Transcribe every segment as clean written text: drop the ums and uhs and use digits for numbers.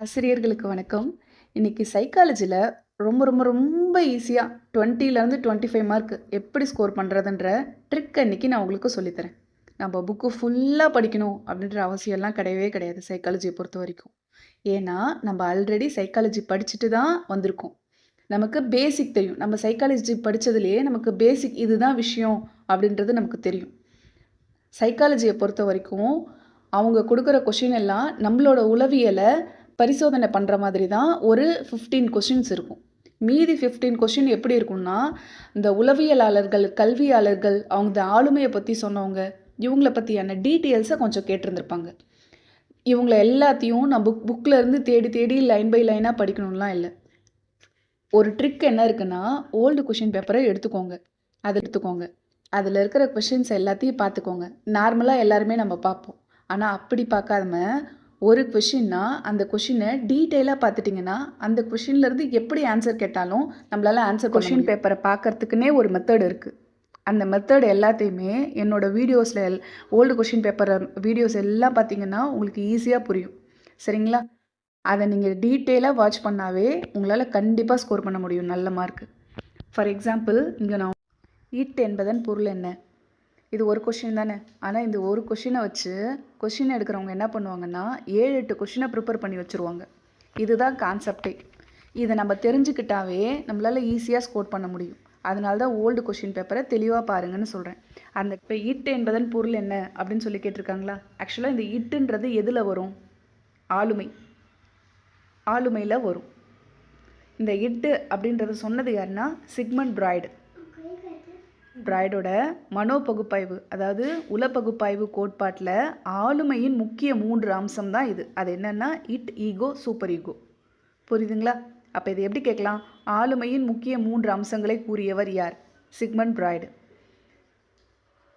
ஆசிரியர்களுக்கு வணக்கம். இன்னைக்கு சைக்காலஜில ரொம்ப ரொம்ப ரொம்ப ஈஸியா 20லேருந்து 25 மார்க் எப்படி ஸ்கோர் பண்ணுறதுன்ற ட்ரிக் இன்னைக்கு நான் உங்களுக்கு சொல்லித் தரேன். நம்ம புக்கு ஃபுல்லா படிக்கணும் அப்படின்ற அவசியம்லாம் கிடையவே கிடையாது சைக்காலஜியை பொறுத்த வரைக்கும். ஏன்னா நம்ம ஆல்ரெடி சைக்காலஜி படிச்சுட்டு தான் வந்திருக்கோம். நமக்கு பேசிக் தெரியும். நம்ம சைக்காலஜி படிச்சதுலேயே நமக்கு பேசிக் இதுதான் விஷயம் அப்படின்றது நமக்கு தெரியும். சைக்காலஜியை பொறுத்த வரைக்கும் அவங்க கொடுக்குற கொஷின் எல்லாம் நம்மளோட உளவியலை பரிசோதனை பண்ணுற மாதிரி தான் ஒரு 15 கொஷின்ஸ் இருக்கும். மீதி 15 கொஷின் எப்படி இருக்கும்னா, இந்த உளவியலாளர்கள், கல்வியாளர்கள், அவங்க இந்த ஆளுமையை பற்றி சொன்னவங்க, இவங்கள பற்றியான டீட்டெயில்ஸை கொஞ்சம் கேட்டிருந்திருப்பாங்க. இவங்கள எல்லாத்தையும் நான் புக்கில் இருந்து தேடி தேடி லைன் பை லைனாக படிக்கணும்லாம் இல்லை. ஒரு ட்ரிக் என்ன இருக்குன்னா, ஓல்டு கொஷின் பேப்பரை எடுத்துக்கோங்க. அதில் இருக்கிற கொஷின்ஸ் எல்லாத்தையும் பார்த்துக்கோங்க. நார்மலாக எல்லாருமே நம்ம பார்ப்போம். ஆனால் அப்படி பார்க்காம ஒரு கொஷின்னா அந்த கொஷினை டீட்டெயிலாக பார்த்துட்டிங்கன்னா அந்த கொஷின்லேருந்து எப்படி ஆன்சர் கேட்டாலும் நம்மளால் ஆன்சர் கொஷின் பேப்பரை பார்க்கறதுக்குன்னே ஒரு மெத்தட் இருக்குது. அந்த மெத்தட் எல்லாத்தையுமே என்னோடய வீடியோஸில் ஓல்டு கொஷின் பேப்பர் வீடியோஸ் எல்லாம் பார்த்தீங்கன்னா உங்களுக்கு ஈஸியாக புரியும். சரிங்களா? அதை நீங்கள் டீட்டெயிலாக வாட்ச் பண்ணாவே உங்களால் கண்டிப்பாக ஸ்கோர் பண்ண முடியும் நல்ல மார்க். ஃபார் எக்ஸாம்பிள், இங்கே நான் இட் என்பதன் பொருள் என்ன? இது ஒரு கொஷின் தானே. ஆனால் இந்த ஒரு கொஷினை வச்சு கொஷின் எடுக்கிறவங்க என்ன பண்ணுவாங்கன்னா 7-8 கொஷினை ப்ரிப்பேர் பண்ணி வச்சுருவாங்க. இதுதான் கான்செப்டே. இதை நம்ம தெரிஞ்சுக்கிட்டாவே நம்மளால் ஈஸியாக ஸ்கோர் பண்ண முடியும். அதனால தான் ஓல்டு கொஷின் பேப்பரை தெளிவாக பாருங்கன்னு சொல்கிறேன். அந்த இப்போ இட் என்பதன் பொருள் என்ன அப்படின்னு சொல்லி கேட்டிருக்காங்களா? ஆக்சுவலாக இந்த இட்டுன்றது எதில் வரும்? ஆளுமையில் வரும். இந்த இட்டு அப்படின்றது சொன்னது யாருன்னா சிக்மண்ட் பிராய்டோட மனோபகுப்பாய்வு, அதாவது உளப்பகுப்பாய்வு கோட்பாட்டில் ஆளுமையின் முக்கிய 3 அம்சம் தான் இது. அது என்னென்னா இட், ஈகோ, சூப்பர் ஈகோ. புரியுதுங்களா? அப்போ இது எப்படி கேட்கலாம்? ஆளுமையின் முக்கிய 3 அம்சங்களை கூறியவர் யார்? Sigmund Freud.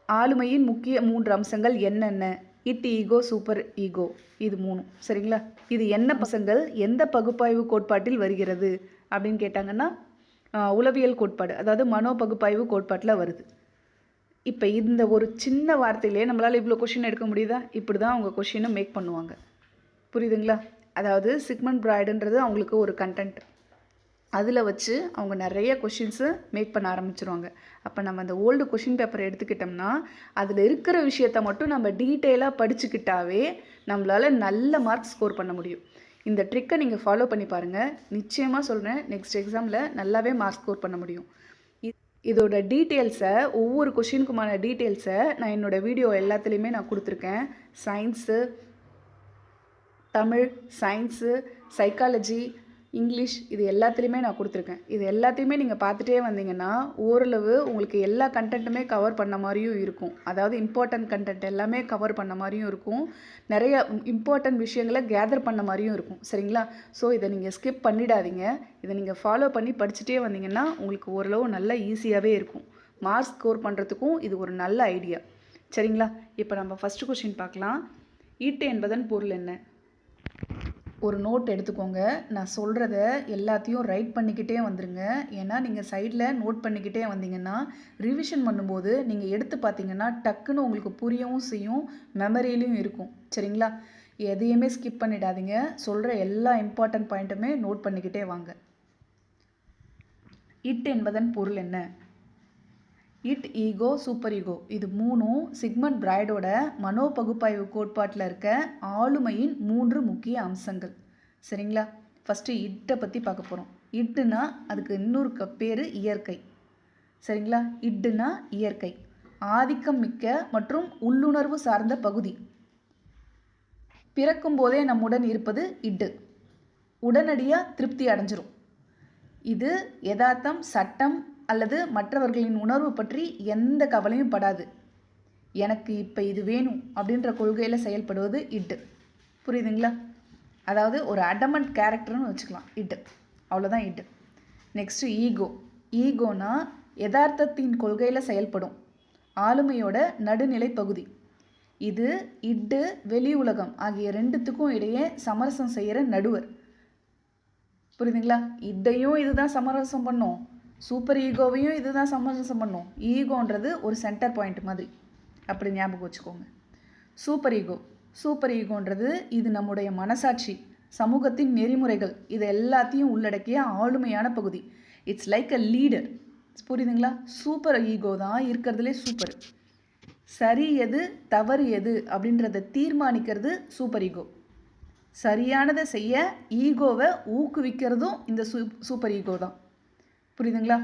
ஆளுமையின் முக்கிய 3 அம்சங்கள் என்னென்ன? Id, ego, super ego. இது 3. சரிங்களா? இது என்ன பசங்கள் எந்த பகுப்பாய்வு கோட்பாட்டில் வருகிறது அப்படின்னு கேட்டாங்கன்னா உளவியல் கோட்பாடு, அதாவது மனோ பகுப்பாய்வு கோட்பாட்டில் வருது. இப்போ இந்த ஒரு சின்ன வார்த்தையிலே நம்மளால் இவ்வளோ கொஷின் எடுக்க முடியுதா? இப்படி தான் அவங்க கொஷினை மேக் பண்ணுவாங்க. புரியுதுங்களா? அதாவது சிக்மண்ட் பிராய்டுன்றது அவங்களுக்கு ஒரு கண்டென்ட். அதில் வச்சு அவங்க நிறைய கொஷின்ஸு மேக் பண்ண ஆரம்பிச்சிருவாங்க. அப்போ நம்ம அந்த ஓல்டு கொஷின் பேப்பரை எடுத்துக்கிட்டோம்னா அதில் இருக்கிற விஷயத்த மட்டும் நம்ம டீட்டெயிலாக படிச்சுக்கிட்டாவே நம்மளால் நல்ல மார்க் ஸ்கோர் பண்ண முடியும். இந்த ட்ரிக்கை நீங்கள் ஃபாலோ பண்ணி பாருங்கள். நிச்சயமாக சொல்கிறேன், நெக்ஸ்ட் எக்ஸாமில் நல்லாவே மார்க் ஸ்கோர் பண்ண முடியும். இதோட டீட்டெயில்ஸை, ஒவ்வொரு கொஷினுக்குமான டீட்டெயில்ஸை நான் என்னோடய வீடியோ எல்லாத்துலேயுமே நான் கொடுத்துருக்கேன். Science, Tamil, science, psychology, English, இது எல்லாத்துலேயுமே நான் கொடுத்துருக்கேன். இது எல்லாத்தையுமே நீங்கள் பார்த்துட்டே வந்தீங்கன்னா ஓரளவு உங்களுக்கு எல்லா கண்டென்ட்டுமே கவர் பண்ண மாதிரியும் இருக்கும். அதாவது இம்பார்ட்டன்ட் கண்டென்ட் எல்லாமே கவர் பண்ண மாதிரியும் இருக்கும். நிறைய இம்பார்ட்டன்ட் விஷயங்களை கேதர் பண்ண மாதிரியும் இருக்கும். சரிங்களா? ஸோ இதை நீங்கள் ஸ்கிப் பண்ணிடாதீங்க. இதை நீங்கள் ஃபாலோ பண்ணி படிச்சுட்டே வந்தீங்கன்னா உங்களுக்கு ஓரளவு நல்லா ஈஸியாகவே இருக்கும். மார்க்ஸ் ஸ்கோர் பண்ணுறதுக்கும் இது ஒரு நல்ல ஐடியா. சரிங்களா? இப்போ நம்ம ஃபஸ்ட்டு கொஷின் பார்க்கலாம். ஈட்டு என்பதன் பொருள் என்ன? ஒரு நோட் எடுத்துக்கோங்க. நான் சொல்கிறத எல்லாத்தையும் ரைட் பண்ணிக்கிட்டே வந்துடுங்க. ஏன்னா நீங்கள் சைடில் நோட் பண்ணிக்கிட்டே வந்தீங்கன்னா ரிவிஷன் பண்ணும்போது நீங்கள் எடுத்து பார்த்தீங்கன்னா டக்குன்னு உங்களுக்கு புரியவும் செய்யும், மெமரியிலையும் இருக்கும். சரிங்களா? எதையுமே ஸ்கிப் பண்ணிடாதீங்க. சொல்கிற எல்லா இம்பார்ட்டன்ட் பாயிண்ட்டுமே நோட் பண்ணிக்கிட்டே வாங்க. இட் என்பதன் பொருள் என்ன? இட், ஈகோ, சூப்பர் ஈகோ, இது 3ம் சிக்மண்ட் பிராய்டோட மனோ பகுப்பாய்வு கோட்பாட்டில் இருக்க ஆளுமையின் 3 முக்கிய அம்சங்கள். சரிங்களா? ஃபஸ்ட்டு இட்டை பற்றி பார்க்க போகிறோம். இட்டுனா அதுக்கு இன்னொரு பேர் இயற்கை. சரிங்களா? இட்டுனா இயற்கை, ஆதிக்கம் மிக்க மற்றும் உள்ளுணர்வு சார்ந்த பகுதி. பிறக்கும் போதே நம்முடன் இருப்பது இட்டு. உடனடியாக திருப்தி அடைஞ்சிரும். இது யதார்த்தம், சட்டம் அல்லது மற்றவர்களின் உணர்வு பற்றி எந்த கவலையும் படாது. எனக்கு இப்போ இது வேணும் அப்படின்ற கொள்கையில் செயல்படுவது இட்டு. புரியுதுங்களா? அதாவது ஒரு அடமண்ட் கேரக்டர்னு வச்சுக்கலாம் இட்டு. அவ்வளோதான் இட்டு. Next ego. ஈகோனா யதார்த்தத்தின் கொள்கையில் செயல்படும் ஆளுமையோட நடுநிலை பகுதி. இது இட்டு, வெளி உலகம் ஆகிய ரெண்டுத்துக்கும் இடையே சமரசம் செய்கிற நடுவர். புரியுதுங்களா? இட்டையும் இதுதான் சமரசம் பண்ணும், சூப்பர் ஈகோவையும் இதுதான் சமரசம் பண்ணும். ஈகோன்றது ஒரு சென்டர் பாயிண்ட் மாதிரி, அப்படி ஞாபகம் வச்சுக்கோங்க. சூப்பர் ஈகோன்றது இது நம்முடைய மனசாட்சி, சமூகத்தின் நெறிமுறைகள் இது எல்லாத்தையும் உள்ளடக்கிய ஆளுமையான பகுதி. It's like a leader. புரியுதுங்களா? சூப்பர் ஈகோ தான் இருக்கிறதுலே சூப்பர். சரி எது தவறு எது அப்படின்றத தீர்மானிக்கிறது சூப்பர் ஈகோ. சரியானதை செய்ய ஈகோவை ஊக்குவிக்கிறதும் இந்த சூப்பர் ஈகோ தான். புரியுதுங்களா?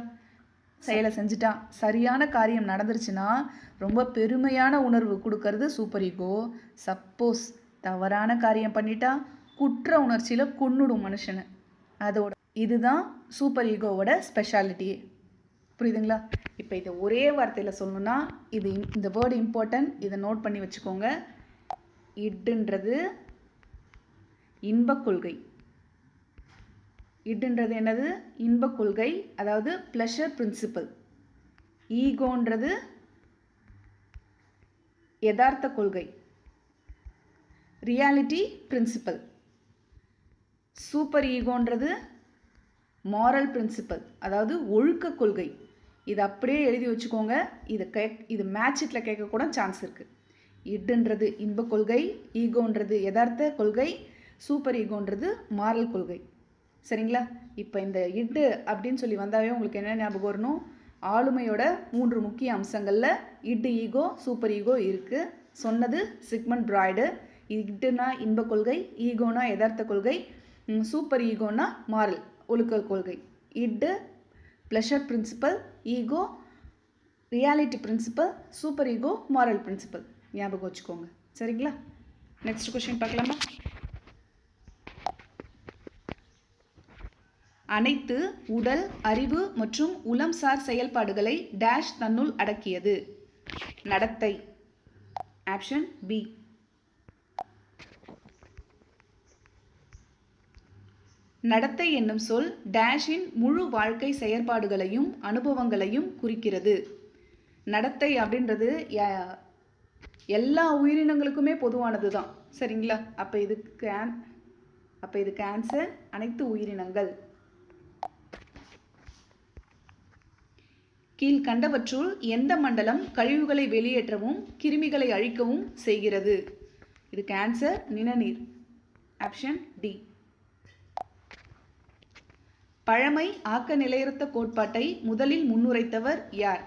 செயலை செஞ்சுட்டா சரியான காரியம் நடந்துருச்சுன்னா ரொம்ப பெருமையான உணர்வு கொடுக்கறது சூப்பர் ஈகோ. சப்போஸ் தவறான காரியம் பண்ணிட்டா குற்ற உணர்ச்சியில் கொன்னுடும் மனுஷனை. அதோட இதுதான் சூப்பர் ஈகோவோட ஸ்பெஷாலிட்டியே. புரியுதுங்களா? இப்போ இதை ஒரே வார்த்தையில் சொல்லணும்னா இந்த வேர்டு இம்பார்ட்டன்ட், இதை நோட் பண்ணி வச்சுக்கோங்க. இட்டுன்றது இன்பக் கொள்கை. இட்டுன்றது என்னது? இன்பக் கொள்கை, அதாவது ப்ளஷர் பிரின்சிபல். ஈகோன்றது யதார்த்த கொள்கை, ரியாலிட்டி பிரின்சிபல். சூப்பர் ஈகோன்றது மாரல் பிரின்சிபல், அதாவது ஒழுக்க கொள்கை. இது அப்படியே எழுதி வச்சுக்கோங்க. இது மேட்சிட்டில் கேட்கக்கூட சான்ஸ் இருக்குது. இட்டுன்றது இன்பக் கொள்கை, ஈகோன்றது யதார்த்த கொள்கை, சூப்பர் ஈகோன்றது மாரல் கொள்கை. சரிங்களா? இப்போ இந்த இட்டு அப்படின்னு சொல்லி வந்தாவே உங்களுக்கு என்ன ஞாபகம் வரணும்? ஆளுமையோட 3 முக்கிய அம்சங்களில் இட்டு, ஈகோ, சூப்பர் ஈகோ இருக்குது. சொன்னது சிக்மண்ட் ஃப்ராய்டு. இட்டுனா இன்பக் கொள்கை, ஈகோனா யதார்த்த கொள்கை, சூப்பர் ஈகோனா மாரல் ஒழுக்க கொள்கை. Id pleasure principle, ego reality principle, super ego moral principle. ஞாபகம் வச்சுக்கோங்க. சரிங்களா? நெக்ஸ்ட் கொஸ்டின் பார்க்கலாமா? அனைத்து உடல், அறிவு மற்றும் உளம்சார் செயல்பாடுகளை டேஷ் தன்னுள் அடக்கியது. நடத்தை. Option B. நடத்தை என்னும் சொல் டேஷின் முழு வாழ்க்கை செயற்பாடுகளையும் அனுபவங்களையும் குறிக்கிறது. நடத்தை அப்படின்றது எல்லா உயிரினங்களுக்குமே பொதுவானது தான். சரிங்களா? அப்போ இதுக்கு ஆன்சர் அனைத்து உயிரினங்கள். கீழ்கண்டவற்றுள் எந்த மண்டலம் கழிவுகளை வெளியேற்றவும் கிருமிகளை அழிக்கவும் செய்கிறது? இதுக்கு ஆன்சர் நிணநீர். Option D. பழமை ஆக்க நிலையற்ற கோட்பாட்டை முதலில் முன்னுரைத்தவர் யார்?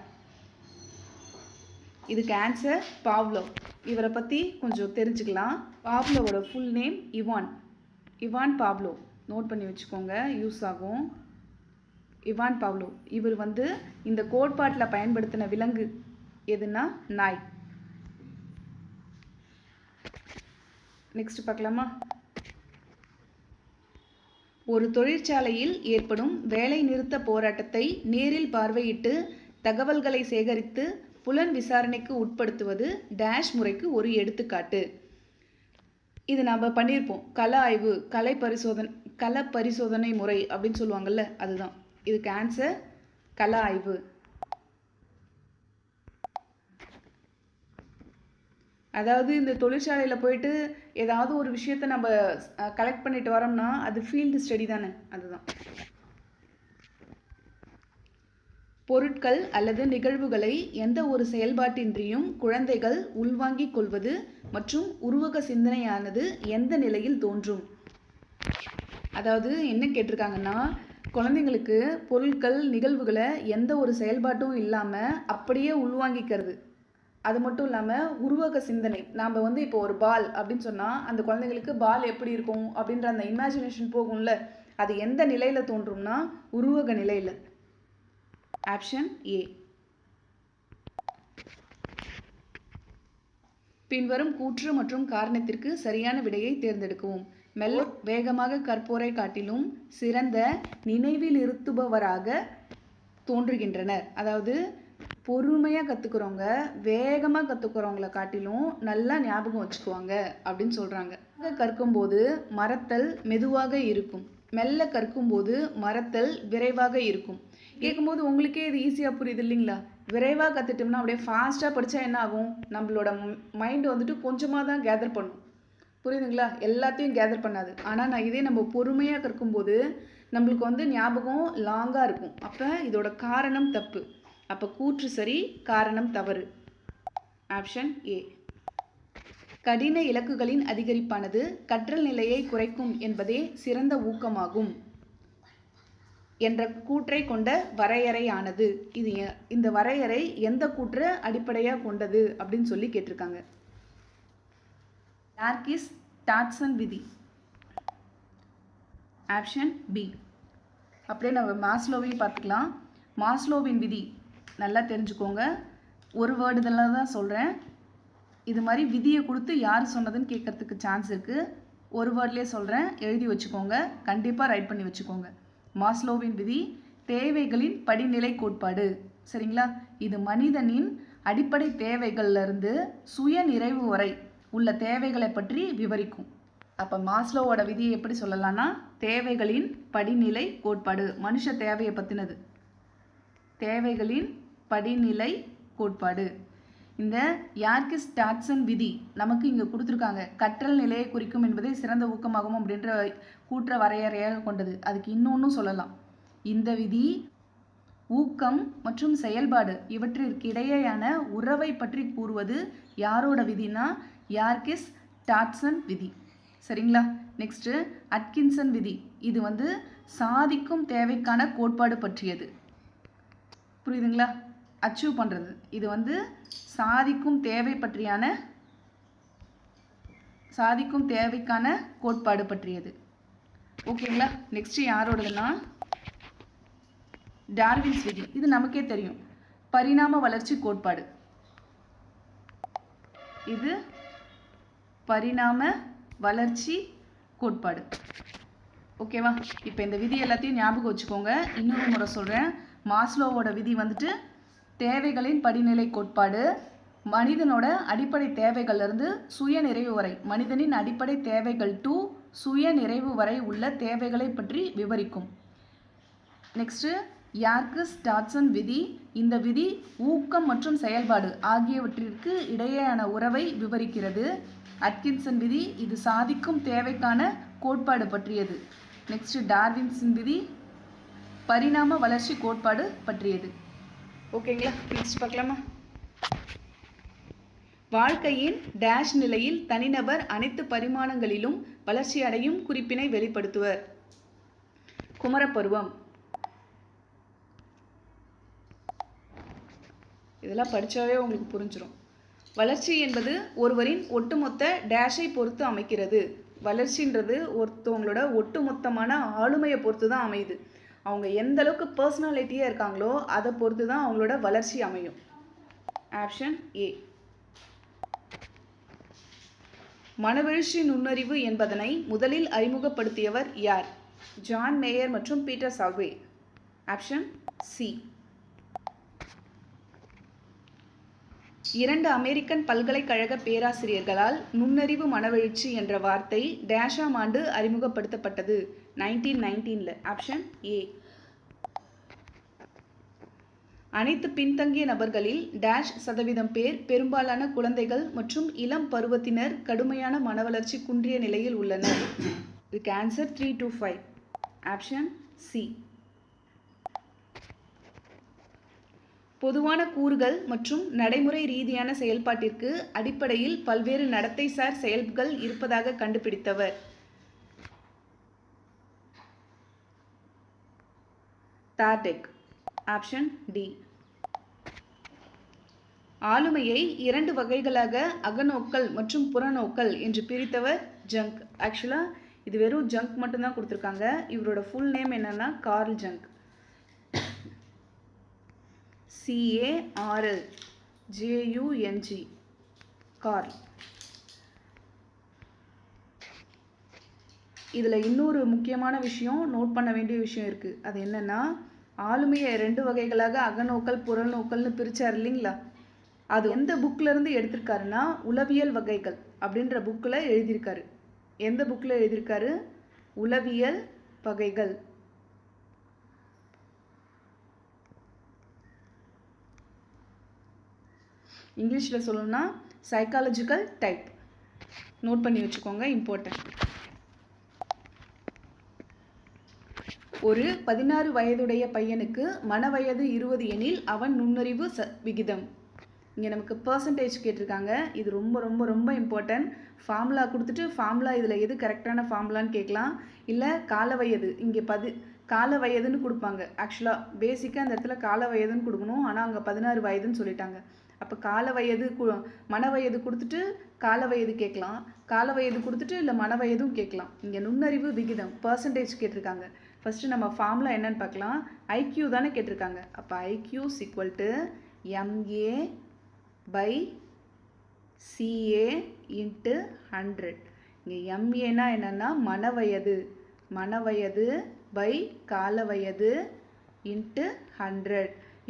இதுக்கு ஆன்சர் பாவ்லோவ். இவரை பற்றி கொஞ்சம் தெரிஞ்சுக்கலாம். பாவ்லோவோட full name Ivan Pavlov. Note பண்ணி வச்சுக்கோங்க, யூஸ் ஆகும். Ivan Pavlov. இவர் இந்த கோட்பாட்டில் பயன்படுத்தின விலங்கு எதுனா நாய். நெக்ஸ்ட் பார்க்கலாமா? ஒரு தொழிற்சாலையில் ஏற்படும் வேலை நிறுத்த போராட்டத்தை நேரில் பார்வையிட்டு தகவல்களை சேகரித்து புலன் விசாரணைக்கு உட்படுத்துவது டேஷ் முறைக்கு ஒரு எடுத்துக்காட்டு. இது நம்ம பண்ணியிருப்போம். கள ஆய்வு, கள பரிசோதனை முறை அப்படின்னு சொல்லுவாங்கள்ல, அதுதான். இதுக்கு ஆன்சர் கள ஆய்வு. அதாவது இந்த தொழிற்சாலையில் போயிட்டு ஏதாவது ஒரு விஷயத்தை நம்ம கலெக்ட் பண்ணிட்டு வரோம்னா அது ஃபீல்டு ஸ்டடி தானே, அதுதான். பொருட்கள் அல்லது நிகழ்வுகளை எந்த ஒரு செயல்பாட்டின்றியும் குழந்தைகள் உள்வாங்கிக் கொள்வது மற்றும் உருவக சிந்தனையானது எந்த நிலையில் தோன்றும்? அதாவது என்ன கேட்டிருக்காங்கன்னா, குழந்தைங்களுக்கு பொருட்கள் நிகழ்வுகளை எந்த ஒரு செயல்பாட்டும் இல்லாமல் அப்படியே உள்வாங்கிக்கிறது. அது மட்டும் இல்லாமல் உருவக சிந்தனை. நாம் இப்போ ஒரு பால் அப்படின்னு சொன்னால் அந்த குழந்தைங்களுக்கு பால் எப்படி இருக்கும் அப்படின்ற அந்த இமேஜினேஷன் போகும்ல, அது எந்த நிலையில் தோன்றும்னா உருவக நிலையில். Option A. பின்வரும் கூற்று மற்றும் காரணத்திற்கு சரியான விடையை தேர்ந்தெடுக்கவும். மெல்ல வேகமாக கற்போரை காட்டிலும் சிறந்த நினைவில் இருத்துபவராக தோன்றுகின்றனர். அதாவது பொறுமையாக கற்றுக்கிறவங்க வேகமாக கற்றுக்கிறவங்கள காட்டிலும் நல்லா ஞாபகம் வச்சுக்குவாங்க அப்படின்னு சொல்கிறாங்க. கற்கும்போது மறத்தல் மெதுவாக இருக்கும், மெல்ல கற்கும்போது மறத்தல் விரைவாக இருக்கும். கேட்கும்போது உங்களுக்கே இது ஈஸியாக புரியுது இல்லைங்களா? விரைவாக கற்றுட்டோம்னா அப்படியே ஃபாஸ்ட்டாக படித்தா என்ன ஆகும்? நம்மளோட மைண்டு கொஞ்சமாக தான் கேதர் பண்ணும். புரியுதுங்களா? எல்லாத்தையும் கேதர் பண்ணாது. ஆனால் நம்ம பொறுமையாக கற்கும்போது நம்மளுக்கு ஞாபகம் லாங்காக இருக்கும். அப்போ இதோட காரணம் தப்பு. அப்போ கூற்று சரி, காரணம் தவறு. Option A. கடின இலக்குகளின் அதிகரிப்பானது கற்றல் நிலையை குறைக்கும் என்பதே சிறந்த ஊக்கமாகும் என்ற கூற்றை கொண்ட வரையறையானது. இந்த வரையறை எந்த கூற்றை அடிப்படையாக கொண்டது அப்படின்னு சொல்லி கேட்டிருக்காங்க. டார்கிஸ்-டாட்சன் விதி. Option B. அப்படியே நம்ம மாஸ்லோவையும் பார்த்துக்கலாம். மாஸ்லோவின் விதி நல்லா தெரிஞ்சுக்கோங்க. ஒரு வேர்டு இதெல்லாம் தான் சொல்கிறேன். இது மாதிரி விதியை கொடுத்து யார் சொன்னதுன்னு கேட்கறதுக்கு சான்ஸ் இருக்குது. ஒரு வேர்ட்லேயே சொல்கிறேன், எழுதி வச்சுக்கோங்க, கண்டிப்பாக ரைட் பண்ணி வச்சுக்கோங்க. மாஸ்லோவின் விதி தேவைகளின் படிநிலை கோட்பாடு. சரிங்களா? இது மனிதனின் அடிப்படை தேவைகள்லேருந்து சுய நிறைவு வரை உள்ள தேவைகளை பற்றி விவரிக்கும். அப்போ மாஸ்லோவோட விதியை எப்படி சொல்லலாம்னா, தேவைகளின் படிநிலை கோட்பாடு, மனுஷ தேவையை பற்றினது. தேவைகளின் படிநிலை கோட்பாடு. இந்த டார்கிஸ்-டாட்சன் விதி நமக்கு இங்கே கொடுத்துருக்காங்க. கற்றல் நிலையை குறிக்கும் என்பதை சிறந்த ஊக்கமாகும் அப்படின்ற கூற்ற வரையறையாக கொண்டது. அதுக்கு இன்னொன்றும் சொல்லலாம். இந்த விதி ஊக்கம் மற்றும் செயல்பாடு இவற்றிற்கிடையேயான உறவை பற்றி கூறுவது யாரோட விதினா டார்கிஸ்-டாட்சன் விதி. சரிங்களா? நெக்ஸ்ட்டு அட்கின்சன் விதி. இது சாதிக்கும் தேவைக்கான கோட்பாடு பற்றியது. புரியுதுங்களா? அச்சீவ் பண்ணுறது. இது சாதிக்கும் தேவைக்கான கோட்பாடு பற்றியது. ஓகேங்களா? நெக்ஸ்ட் யாரோடதுன்னா டார்வின்ஸ் விதி. இது நமக்கே தெரியும், பரிணாம வளர்ச்சி கோட்பாடு. இது பரிணாம வளர்ச்சி கோட்பாடு. ஓகேவா? இப்போ இந்த விதி எல்லாத்தையும் ஞாபகம் வச்சுக்கோங்க. இன்னொரு முறை சொல்கிறேன். மாஸ்லோவோட விதி தேவைகளின் படிநிலை கோட்பாடு மனிதனோட அடிப்படை தேவைகள்லேருந்து சுய நிறைவு வரை, மனிதனின் அடிப்படை தேவைகள் டு சுய நிறைவு வரை உள்ள தேவைகளை பற்றி விவரிக்கும். நெக்ஸ்ட்டு டார்கிஸ்-டாட்சன் விதி. இந்த விதி ஊக்கம் மற்றும் செயல்பாடு ஆகியவற்றிற்கு இடையேயான உறவை விவரிக்கிறது. அட்கின்சன் விதி இது சாதிக்கும் தேவைக்கான கோட்பாடு பற்றியது. நெக்ஸ்ட் டார்வின்ஸின் விதி பரிணாம வளர்ச்சி கோட்பாடு பற்றியது. ஓகேங்களா? நெக்ஸ்ட் பார்க்கலாமா? வாழ்க்கையின் டேஷ் நிலையில் தனிநபர் அனைத்து பரிமாணங்களிலும் வளர்ச்சி அடையும் குறிப்பினை வெளிப்படுத்துவர். குமரப்பருவம். இதெல்லாம் படித்தாவே உங்களுக்கு புரிஞ்சிடும். வளர்ச்சி என்பது ஒருவரின் ஒட்டுமொத்த டேஷை பொறுத்து அமைக்கிறது. வளர்ச்சின்றது ஒருத்தவங்களோட ஒட்டுமொத்தமான ஆளுமையை பொறுத்து தான் அமையுது. அவங்க எந்த அளவுக்கு பர்சனாலிட்டியாக இருக்காங்களோ அதை பொறுத்து தான் அவங்களோட வளர்ச்சி அமையும். Option A. மனவெழுச்சி நுண்ணறிவு என்பதனை முதலில் அறிமுகப்படுத்தியவர் யார்? ஜான் மேயர் மற்றும் Peter Salovey. Option C. 2 American பல்கலைக்கழக பேராசிரியர்களால் நுண்ணறிவு மனவெழுச்சி என்ற வார்த்தை டேஷாம் ஆண்டு அறிமுகப்படுத்தப்பட்டது? 1919. Option A. அனைத்து பின்தங்கிய நபர்களில் டேஷ் சதவீதம் பேர், பெரும்பாலான குழந்தைகள் மற்றும் இளம் பருவத்தினர் கடுமையான மனவளர்ச்சி குன்றிய நிலையில் உள்ளனர். இதுக்கு ஆன்சர் 3 to 5. Option C. பொதுவான கூறுகள் மற்றும் நடைமுறை ரீதியான செயல்பாட்டிற்கு அடிப்படையில் பல்வேறு நடத்தைசார் செயல்கள் இருப்பதாக கண்டுபிடித்தவர்? தார்டெக். Option D. ஆளுமையை 2 வகைகளாக அகநோக்கல் மற்றும் புறநோக்கல் என்று பிரித்தவர்? ஜங்க். ஆக்சுவலாக இது வெறும் ஜங்க் மட்டும்தான் கொடுத்துருக்காங்க. இவரோட ஃபுல் நேம் என்னன்னா Carl Jung. CARL JUNG. Carl. இதில் இன்னொரு முக்கியமான விஷயம், நோட் பண்ண வேண்டிய விஷயம் இருக்குது. அது என்னென்னா, ஆளுமையை 2 வகைகளாக அகநோக்கல் புறநோக்கல்னு பிரித்தார் இல்லைங்களா? அது எந்த புக்கிலேருந்து எடுத்திருக்காருன்னா உளவியல் வகைகள் அப்படின்ற புக்கில் எழுதியிருக்காரு. எந்த புக்கில் எழுதியிருக்காரு? உளவியல் வகைகள். இங்கிலீஷில் சொல்லணும்னா சைக்காலஜிக்கல் டைப். நோட் பண்ணி வச்சுக்கோங்க, இம்பார்ட்டன்ட். ஒரு 16 வயதுடைய பையனுக்கு மன வயது 20 எனில் அவன் நுண்ணறிவு விகிதம் இங்கே நமக்கு பர்சன்டேஜ் கேட்டிருக்காங்க. இது ரொம்ப ரொம்ப ரொம்ப இம்பார்ட்டன்ட். ஃபார்முலா கொடுத்துட்டு ஃபார்முலா இதில் எது கரெக்டான ஃபார்முலான்னு கேட்கலாம். இல்லை கால வயது, இங்கே கால வயதுன்னு கொடுப்பாங்க. ஆக்சுவலாக பேசிக்காக அந்த இடத்துல கால வயதுன்னு கொடுக்கணும். ஆனால் அங்கே 16 வயதுன்னு சொல்லிட்டாங்க. அப்போ கால வயது மன வயது கொடுத்துட்டு கால வயது கேட்கலாம். கால வயது கொடுத்துட்டு இல்லை மன வயதும் கேட்கலாம். இங்கே நுண்ணறிவு விகிதம் பர்சன்டேஜ் கேட்டிருக்காங்க. ஃபஸ்ட்டு நம்ம ஃபார்முலா என்னன்னு பார்க்கலாம். ஐக்யூ தானே கேட்டிருக்காங்க. அப்போ IQ equal to MA by CA into 100. இங்கே MAனா என்னென்னா மன வயது பை கால வயது இன்ட்டு 100.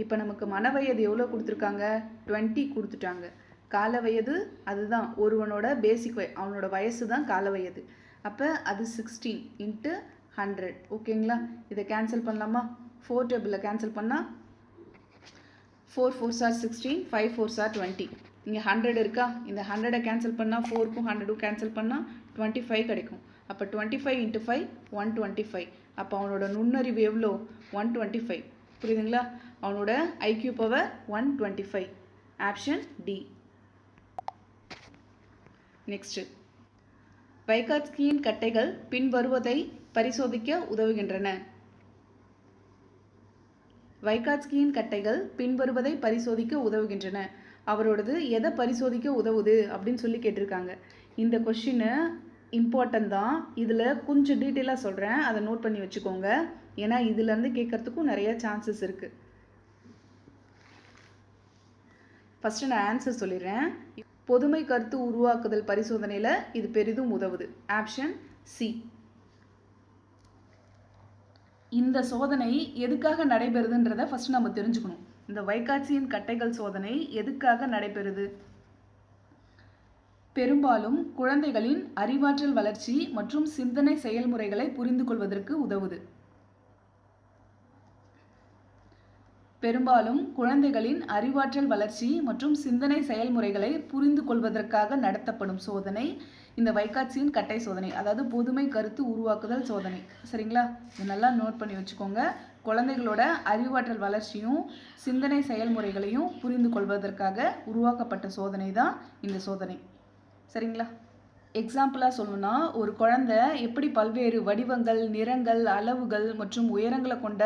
இப்போ நமக்கு மன வயது எவ்வளோ கொடுத்துருக்காங்க? 20 கொடுத்துட்டாங்க. கால வயது அதுதான் ஒருவனோட பேசிக் அவனோட வயசு தான் கால வயது. அப்போ அது 16 இன்ட்டு 100. ஓகேங்களா? இதை கேன்சல் பண்ணலாமா? 4 டேபிளில் கேன்சல் பண்ணால் 4 4s are 16, 5 4s are 20. இங்கே 100 இருக்கா? இந்த 100 கேன்சல் பண்ணால் 4க்கும் 100க்கும் கேன்சல் பண்ணால் 25 கிடைக்கும். அப்போ 25 இன்ட்டு 5 125. அப்போ அவனோட நுண்ணறிவு எவ்வளோ? 125. புரியுதுங்களா? அவனோட IQ power 125. Option D. Next, வைகாட்ஸ்கியின் கட்டைகள் பின்வருவதை பரிசோதிக்க உதவுகின்றன. வைகாட்ஸ்கியின் கட்டைகள் பின்வருவதை பரிசோதிக்க உதவுகின்றன. அவரோடது எதை பரிசோதிக்க உதவுது அப்படின்னு சொல்லி கேட்டிருக்காங்க. இந்த கொஷின்னு இம்பார்ட்டன்ட் தான். இதில் கொஞ்சம் டீட்டெயிலாக சொல்கிறேன், அதை நோட் பண்ணி வச்சுக்கோங்க. ஏன்னா இதுலேருந்து கேட்குறதுக்கும் நிறைய சான்சஸ் இருக்குது. ஃபஸ்ட்டு நான் ஆன்சர் சொல்லிடுறேன். பொதுமை கருத்து உருவாக்குதல் பரிசோதனையில் இது பெரிதும் உதவுது. Option C. இந்த சோதனை எதுக்காக நடைபெறுதுன்றதை ஃபஸ்ட்டு நம்ம தெரிஞ்சுக்கணும். இந்த வைகாட்சியின் கட்டைகள் சோதனை எதுக்காக நடைபெறுது? பெரும்பாலும் குழந்தைகளின் அறிவாற்றல் வளர்ச்சி மற்றும் சிந்தனை செயல்முறைகளை புரிந்து கொள்வதற்கு உதவுது. பெரும்பாலும் குழந்தைகளின் அறிவாற்றல் வளர்ச்சி மற்றும் சிந்தனை செயல்முறைகளை புரிந்து கொள்வதற்காக நடத்தப்படும் சோதனை இந்த வைகாட்சியின் கட்டை சோதனை, அதாவது பொதுமை கருத்து உருவாக்குதல் சோதனை. சரிங்களா? இது நல்லா நோட் பண்ணி வச்சுக்கோங்க. குழந்தைகளோட அறிவாற்றல் வளர்ச்சியும் சிந்தனை செயல்முறைகளையும் புரிந்து கொள்வதற்காக உருவாக்கப்பட்ட சோதனை தான் இந்த சோதனை. சரிங்களா? எக்ஸாம்பிளாக சொல்லணும்னா, ஒரு குழந்தை எப்படி பல்வேறு வடிவங்கள், நிறங்கள், அளவுகள் மற்றும் உயரங்களை கொண்ட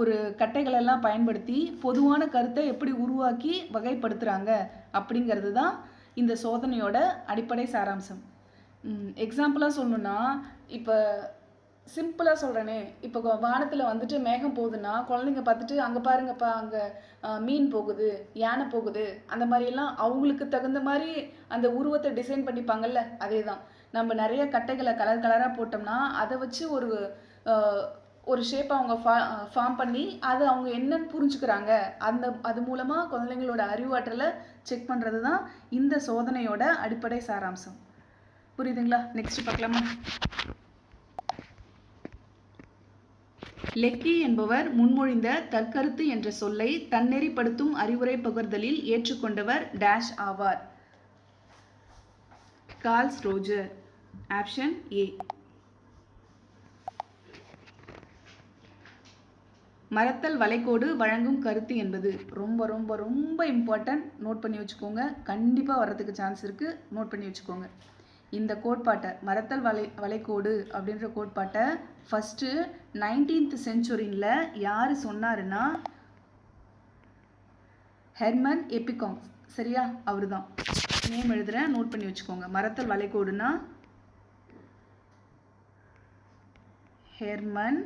ஒரு கட்டைகளெல்லாம் பயன்படுத்தி பொதுவான கருத்தை எப்படி உருவாக்கி வகைப்படுத்துகிறாங்க அப்படிங்கிறது தான் இந்த சோதனையோட அடிப்படை சாராம்சம். எக்ஸாம்பிளாக சொல்லணும்னா, இப்போ சிம்பிளாக சொல்கிறேனே, இப்போ வானத்தில் வந்துட்டு மேகம் போகுதுன்னா குழந்தைங்க பார்த்துட்டு அங்கே பாருங்கப்பா, அங்கே மீன் போகுது, யானை போகுது, அந்த மாதிரியெல்லாம் அவங்களுக்கு தகுந்த மாதிரி அந்த உருவத்தை டிசைன் பண்ணிப்பாங்கல்ல, அதே தான். நம்ம நிறைய கட்டைகளை கலர் கலராக போட்டோம்னா அதை வச்சு ஒரு ஷேப்பை அவங்க ஃபார்ம் பண்ணி அது அவங்க என்னன்னு புரிஞ்சுக்கிறாங்க. அது மூலமாக குழந்தைங்களோட அறிவாற்றலை செக் பண்ணுறது தான் இந்த சோதனையோட அடிப்படை சாராம்சம். புரியுதுங்களா? நெக்ஸ்ட் பார்க்கலாமா? லெக்கி என்பவர் முன்மொழிந்த தற்கருத்து என்ற சொல்லை தன்னெறிப்படுத்தும் அறிவுரை பகிர்தலில் ஏற்றுக்கொண்டவர் டேஷ் ஆவார். கார்ல்ஸ் ரோஜர். Option A. மரத்தல் வளைகோடு வழங்கும் கருத்து என்பது ரொம்ப ரொம்ப ரொம்ப இம்பார்ட்டன்ட். நோட் பண்ணி வச்சுக்கோங்க. கண்டிப்பாக வர்றதுக்கு சான்ஸ் இருக்குது. நோட் பண்ணி வச்சுக்கோங்க. இந்த கோட்பாட்டை, மரத்தல் வளைகோடு அப்படின்ற கோட்பாட்டை ஃபஸ்ட்டு 19th செஞ்சுரியில் யார் சொன்னாருன்னா ஹெர்மன் எபிகாங்ஸ். சரியா? அவர் தான். நேம் எழுதுகிறேன், நோட் பண்ணி வச்சுக்கோங்க. மரத்தல் வளைகோடுனா ஹெர்மன்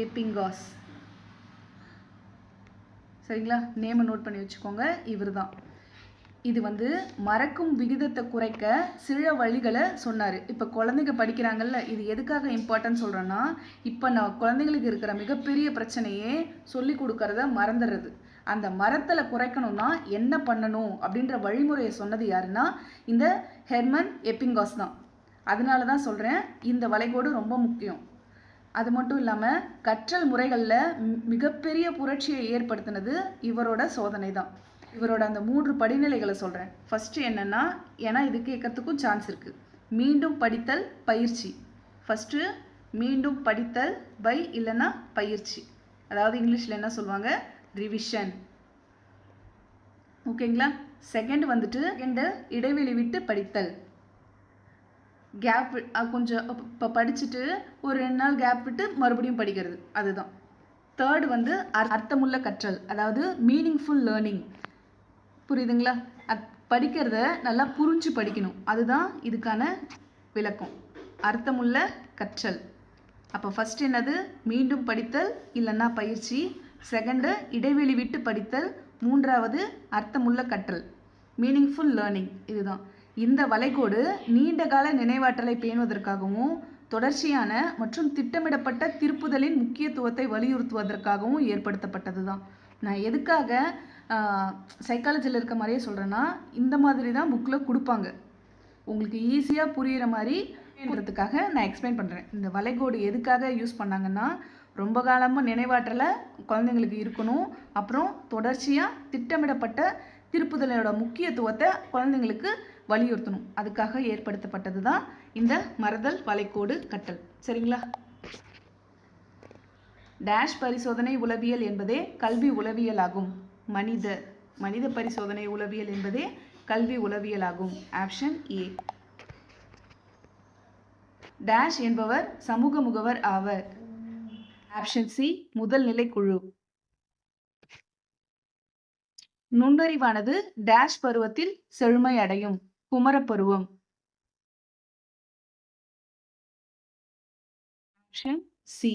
எபிங்காஸ். சரிங்களா? நேமை நோட் பண்ணி வச்சுக்கோங்க. இவர் தான். இது மறக்கும் விகிதத்தை குறைக்க சில வழிகளை சொன்னார். இப்போ குழந்தைங்க படிக்கிறாங்கல்ல, இது எதுக்காக இம்பார்ட்டன்ட் சொல்கிறேன்னா, இப்போ நான் குழந்தைங்களுக்கு இருக்கிற மிகப்பெரிய பிரச்சனையே சொல்லி கொடுக்கறத மறந்துடுறது. அந்த மரத்தலை குறைக்கணும்னா என்ன பண்ணணும் அப்படின்ற வழிமுறையை சொன்னது யாருன்னா இந்த ஹெர்மன் எபிங்காஸ் தான். அதனால தான் சொல்கிறேன் இந்த வளைகோடு ரொம்ப முக்கியம். அது மட்டும் இல்லாமல் கற்றல் முறைகளில் மிகப்பெரிய புரட்சியை ஏற்படுத்தினது இவரோட சோதனை தான். இவரோட அந்த 3 படிநிலைகளை சொல்கிறேன். ஃபஸ்ட்டு என்னென்னா, ஏன்னா இது கேட்கறதுக்கும் சான்ஸ் இருக்குது, மீண்டும் படித்தல் பயிற்சி. ஃபஸ்ட்டு மீண்டும் படித்தல் பை இல்லைன்னா பயிற்சி, அதாவது இங்கிலீஷில் என்ன சொல்லுவாங்க, ரிவிஷன். ஓகேங்களா. செகண்ட் வந்துட்டு இடைவெளி விட்டு படித்தல், கேப் கொஞ்சம் இப்போ படிச்சுட்டு ஒரு 2 நாள் கேப் விட்டு மறுபடியும் படிக்கிறது, அதுதான். தேர்ட் வந்து அர்த்தமுள்ள கற்றல், அதாவது மீனிங்ஃபுல் லேர்னிங். புரியுதுங்களா. படிக்கிறத நல்லா புரிஞ்சு படிக்கணும், அதுதான் இதுக்கான விளக்கம், அர்த்தமுள்ள கற்றல். அப்போ ஃபஸ்ட் என்னது, மீண்டும் படித்தல் இல்லைன்னா பயிற்சி. செகண்டு இடைவெளி விட்டு படித்தல். மூன்றாவது அர்த்தமுள்ள கற்றல், மீனிங்ஃபுல் லேர்னிங். இதுதான். இந்த வளைகோடு நீண்ட கால நினைவாற்றலை பேணுவதற்காகவும் தொடர்ச்சியான மற்றும் திட்டமிடப்பட்ட திருப்புதலின் முக்கியத்துவத்தை வலியுறுத்துவதற்காகவும் ஏற்படுத்தப்பட்டது தான். நான் எதுக்காக சைக்காலஜியில் இருக்க மாதிரியே சொல்கிறேன்னா, இந்த மாதிரி தான் புக்கில் கொடுப்பாங்க, உங்களுக்கு ஈஸியாக புரிகிற மாதிரின்றதுக்காக நான் எக்ஸ்பிளைன் பண்ணுறேன். இந்த வளைகோடு எதுக்காக யூஸ் பண்ணாங்கன்னா, ரொம்ப காலமாக நினைவாற்றலை குழந்தைங்களுக்கு இருக்கணும், அப்புறம் தொடர்ச்சியாக திட்டமிடப்பட்ட திருப்புதலோட முக்கியத்துவத்தை குழந்தைங்களுக்கு வலியுறுத்தணும், அதுக்காக ஏற்படுத்தப்பட்டது தான் இந்த மறதல் வளைகோடு கற்றல். சரிங்களா. டேஷ் பரிசோதனை உளவியல் என்பதே கல்வி உளவியல் ஆகும். மனித பரிசோதனை உளவியல் என்பதே கல்வி உளவியல் ஆகும். Option A. டேஷ் என்பவர் சமூக முகவர் ஆவர். ஆப்ஷன் சி, முதல் நிலை குழு. நுண்ணறிவானது டேஷ் பருவத்தில் செழுமை அடையும். குமரப்பருவம். Option C.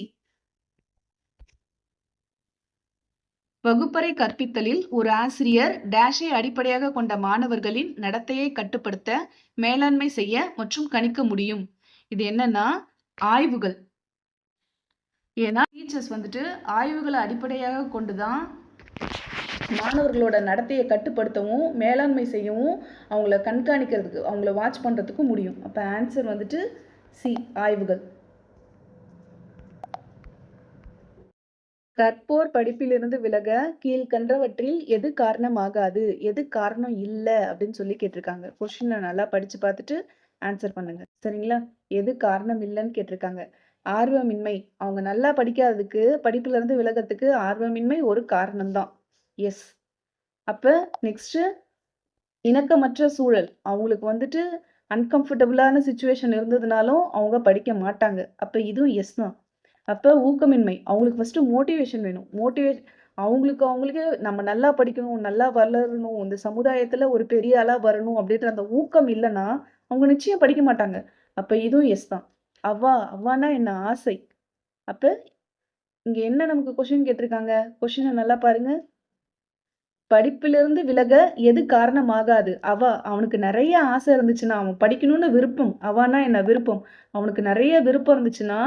வகுப்பறை கற்பித்தலில் ஒரு ஆசிரியர் டேஷை அடிப்படையாக கொண்ட மாணவர்களின் நடத்தையை கட்டுப்படுத்த, மேலாண்மை செய்ய மற்றும் கணிக்க முடியும். இது என்னன்னா ஆய்வுகள். ஏன்னா டீச்சர்ஸ் வந்துட்டு ஆய்வுகளை அடிப்படையாக கொண்டுதான் மாணவர்களோட நடத்தையை கட்டுப்படுத்தவும் மேலாண்மை செய்யவும் அவங்கள கண்காணிக்கிறதுக்கு அவங்கள வாட்ச் பண்ணுறதுக்கும் முடியும். அப்போ ஆன்சர் வந்துட்டு சி, ஆய்வுகள். கற்போர் படிப்பிலிருந்து விலக கீழ்கண்டவற்றில் எது காரணமாகாது, எது காரணம் இல்லை அப்படின்னு சொல்லி கேட்டிருக்காங்க. கொஸ்டினை நல்லா படிச்சு பார்த்துட்டு ஆன்சர் பண்ணுங்க. சரிங்களா. எது காரணம் இல்லைன்னு கேட்டிருக்காங்க. ஆர்வமின்மை, அவங்க நல்லா படிக்காததுக்கு, படிப்புல இருந்து விலகிறதுக்கு ஆர்வமின்மை ஒரு காரணம்தான். எஸ். அப்ப நெக்ஸ்ட் இணக்கமற்ற சூழல், அவங்களுக்கு வந்துட்டு அன்கம்ஃபர்டபுளான சுச்சுவேஷன் இருந்ததுனாலும் அவங்க படிக்க மாட்டாங்க. அப்ப இதுவும் எஸ் தான். அப்போ ஊக்கமின்மை, அவங்களுக்கு ஃபஸ்ட்டு மோட்டிவேஷன் வேணும். அவங்களுக்கு நம்ம நல்லா படிக்கணும், நல்லா வளரணும், இந்த சமுதாயத்தில் ஒரு பெரிய ஆளாக வரணும் அப்படின்ற அந்த ஊக்கம் இல்லைன்னா அவங்க நிச்சயம் படிக்க மாட்டாங்க. அப்போ இதுவும் எஸ் தான். அவ்வானா என்ன, ஆசை. அப்போ இங்கே என்ன நமக்கு கொஷின் கேட்டிருக்காங்க, கொஷினை நல்லா பாருங்க. படிப்பிலிருந்து விலக எது காரணமாகாது. அவனுக்கு நிறைய ஆசை இருந்துச்சுன்னா, அவன் படிக்கணும்னு விருப்பம், அவானா என்ன, விருப்பம், அவனுக்கு நிறைய விருப்பம் இருந்துச்சுன்னா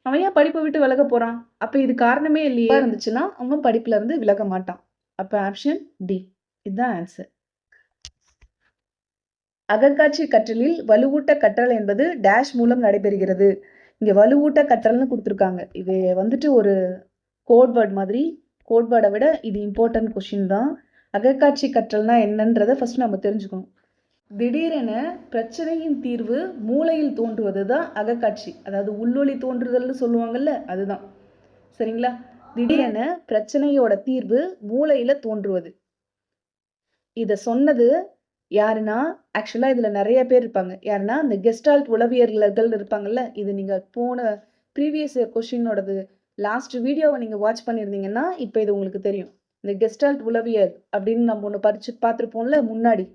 அவன் ஏன் படிப்பை விட்டு விலக போறான். அப்ப இது காரணமே இல்லையே இருந்துச்சுன்னா அவன் படிப்புல இருந்து விலக மாட்டான். அப்ப ஆப்ஷன் டி, இதுதான் ஆன்சர். அகக்காட்சி கற்றலில் வலுவூட்ட கற்றல் என்பது டேஷ் மூலம் நடைபெறுகிறது. இங்க வலுவூட்ட கற்றல்னு கொடுத்துருக்காங்க. இது வந்துட்டு ஒரு கோட்வேர்ட் மாதிரி. கோட்வேர்டை விட இது இம்பார்ட்டன்ட் கொஸ்டின் தான். அகக்காட்சி கற்றல்னா என்னன்றதை ஃபர்ஸ்ட் நம்ம தெரிஞ்சுக்கணும். திடீரென பிரச்சனையின் தீர்வு மூளையில் தோன்றுவது தான் அகக்காட்சி, அதாவது உள்ளொளி தோன்றுதல்னு சொல்லுவாங்கல்ல, அதுதான். சரிங்களா. திடீரென பிரச்சனையோட தீர்வு மூளையில தோன்றுவது. இத சொன்னது யாருன்னா, ஆக்சுவலா இதுல நிறைய பேர் இருப்பாங்க. யாருன்னா இந்த கெஸ்டால்ட் உளவியர்கள் இருப்பாங்கல்ல. இது நீங்க போன ப்ரீவியஸ் இயர் கொஸ்டினோடது லாஸ்ட் வீடியோவை நீங்க வாட்ச் பண்ணியிருந்தீங்கன்னா இப்போ இது உங்களுக்கு தெரியும். இந்த கெஸ்டால்ட் உளவியல் அப்படின்னு நம்ம ஒன்று பார்த்துருப்போம்ல முன்னாடி,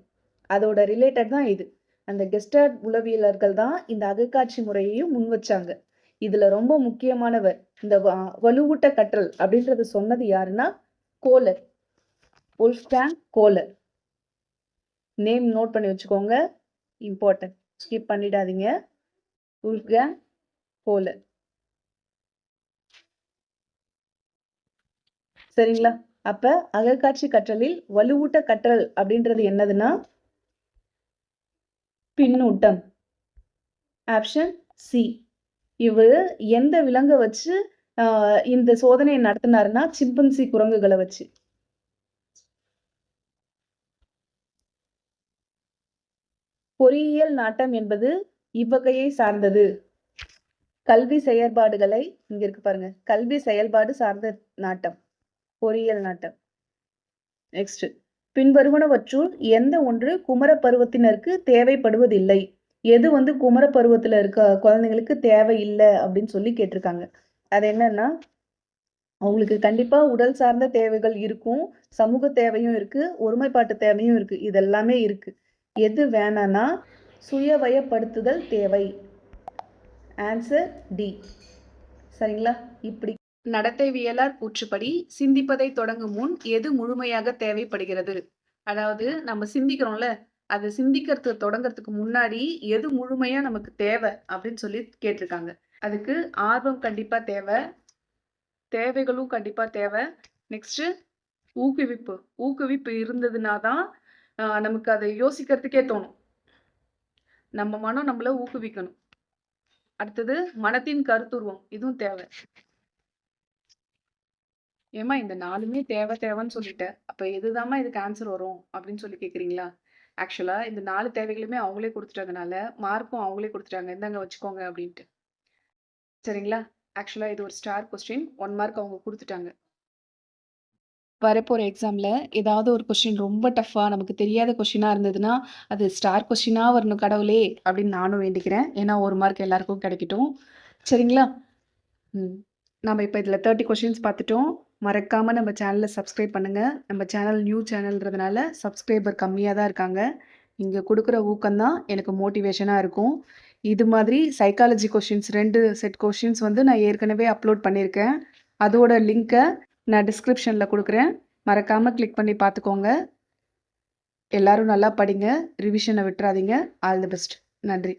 அதோட ரிலேட்டட் தான் இது. அந்த கெஸ்டால்ட் உளவியலர்கள் தான் இந்த அகக்காட்சி முறையையும் முன் வச்சாங்க. இதுல ரொம்ப முக்கியமானவர் இந்த வலுவூட்ட கற்றல் அப்படின்றது சொன்னது யாருன்னா கோலர், வுல்ஃப்காங் கோலர். நேம் நோட் பண்ணி வச்சுக்கோங்க, இம்பார்ட்டன்ட், ஸ்கிப் பண்ணிடாதீங்க. வுல்ஃப்காங் கோலர். சரிங்களா. அப்ப அகக்காட்சி கற்றலில் வலுவூட்ட கற்றல் அப்படின்றது என்னதுன்னா பின்னூட்டம். Option C. இவர் எந்த விலங்கை வச்சு இந்த சோதனையை நடத்தினாருன்னா சிம்பன்சி குரங்குகளை வச்சு. பொறியியல் நாட்டம் என்பது இவ்வகையை சார்ந்தது. கல்வி செயல்பாடுகளை இங்க இருக்கு பாருங்க. கல்வி செயல்பாடு சார்ந்த நாட்டம். பொறியியல் நாட்டம். நெக்ஸ்ட். பின்வருவனவற்றுள் எந்த ஒன்று குமர பருவத்தினருக்கு தேவைப்படுவதில்லை? எது வந்து குமர பருவத்துல இருக்க குழந்தைங்களுக்கு தேவை இல்லை அப்படின்னு சொல்லி கேட்டிருக்காங்க. அது என்னன்னா, அவங்களுக்கு கண்டிப்பா உடல் சார்ந்த தேவைகள் இருக்கும், சமூக தேவையும் இருக்கு, ஒருமைப்பாட்டு தேவையும் இருக்கு. இதெல்லாமே இருக்கு. எது வேணான்னா சுயவயப்படுத்துதல் தேவை. Answer D. சரிங்களா? இப்படி நடத்தைவியலார் கூற்றுப்படி சிந்திப்பதை தொடங்கும் முன் எது முழுமையாக தேவைப்படுகிறது? அதாவது நம்ம சிந்திக்கிறோம்ல, அதை சிந்திக்கிறது தொடங்கறதுக்கு முன்னாடி எது முழுமையா நமக்கு தேவை அப்படின்னு சொல்லி கேட்டிருக்காங்க. அதுக்கு ஆர்வம் கண்டிப்பா தேவை, தேவைகளும் கண்டிப்பா தேவை. நெக்ஸ்ட் ஊக்குவிப்பு. ஊக்குவிப்பு இருந்ததுன்னா தான் நமக்கு அதை யோசிக்கிறதுக்கே தோணும். நம்ம மனம் நம்மள ஊக்குவிக்கணும். அடுத்தது மனத்தின் கருத்துருவம். இதுவும் தேவை. ஏம்மா இந்த 4மே தேவைன்னு சொல்லிட்டேன். அப்ப எதுதாம்மா இதுக்கு ஆன்சர் வரும் அப்படின்னு சொல்லி கேட்குறீங்களா? ஆக்சுவலா இந்த 4 தேவைகளுமே அவங்களே குடுத்துட்டதுனால, மார்க்கும் அவங்களே குடுத்துட்டாங்க. இந்தாங்க வச்சுக்கோங்க அப்படின்ட்டு. சரிங்களா? ஆக்சுவலா இது ஒரு ஸ்டார் கொஸ்டின். 1 மார்க் அவங்க குடுத்துட்டாங்க. வரப்போற எக்ஸாம்ல ஏதாவது ஒரு கொஸ்டின் ரொம்ப டஃப்பா நமக்கு தெரியாத கொஸ்டினா இருந்ததுன்னா, அது ஸ்டார் கொஸ்டினா வரணும் கடவுளே! அப்படின்னு நானும் வேண்டிக்கிறேன். ஏன்னா 1 மார்க் எல்லாருக்கும் கிடைக்கட்டும். சரிங்களா? நாம இப்ப இதுல 30 கொஸ்டின்ஸ் பார்த்துட்டோம். மறக்காம நம்ம சேனல சப்ஸ்கிரைப் பண்ணுங்க. நம்ம சேனல் நியூ சேனல்ன்றதுனால சப்ஸ்கிரைபர் கம்மியா தான் இருக்காங்க. நீங்க குடுக்குற ஊக்கம் தான் எனக்கு மோட்டிவேஷனா இருக்கும். இது மாதிரி சைக்காலஜி கொஸ்டின்ஸ் 2 செட் கொஸ்டின்ஸ் வந்து நான் ஏற்கனவே அப்லோட் பண்ணியிருக்கேன். அதோட லிங்க்க நான் டிஸ்கிரிப்ஷன்ல குடுக்குறேன். மறக்காம கிளிக் பண்ணி பார்த்துக்கோங்க. எல்லாரும் நல்லா படிங்க. ரிவிஷன விட்டுறாதீங்க. All the best. நன்றி.